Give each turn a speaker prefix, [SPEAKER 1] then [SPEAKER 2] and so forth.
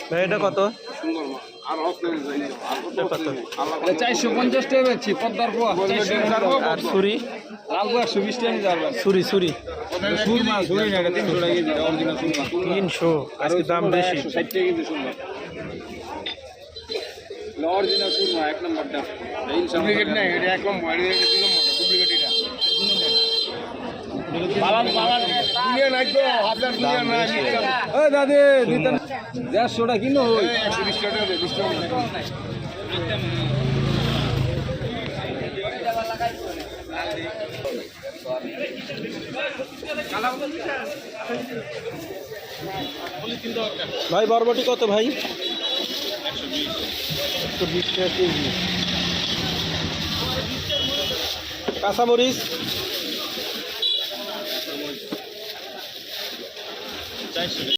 [SPEAKER 1] ভাই এটা কত? কত?
[SPEAKER 2] 450 টাকা বেচছি পদ্মার পোয়া।
[SPEAKER 1] আর ছুরি?
[SPEAKER 2] লাল পোয়া 120 টাকা নিতে পারবেন।
[SPEAKER 1] ছুরি ছুরি
[SPEAKER 2] সুরমা ছুরি না, এটা 300 টাকা কেজি, অরিজিনাল সুরমা।
[SPEAKER 1] 300। আজকে দাম বেশি।
[SPEAKER 2] 60 টাকা কেজি সুরমা। অরিজিনাল সুরমা এক নম্বরটা। ডুপ্লিকেট নাই, এটা এক নম্বর, এটা 2 নম্বর, ডুপ্লিকেট এটা। বালান বালান দুনিয়া নাই তো, হাজার দুনিয়া নাই। ওই দাদি দিতেন 150 টাকা কিলো হই। 120 টাকা দে, 20 টাকা।
[SPEAKER 1] ভাই বরবটি কত ভাই? 120 টাকা কেজি। কাঁচামরিচ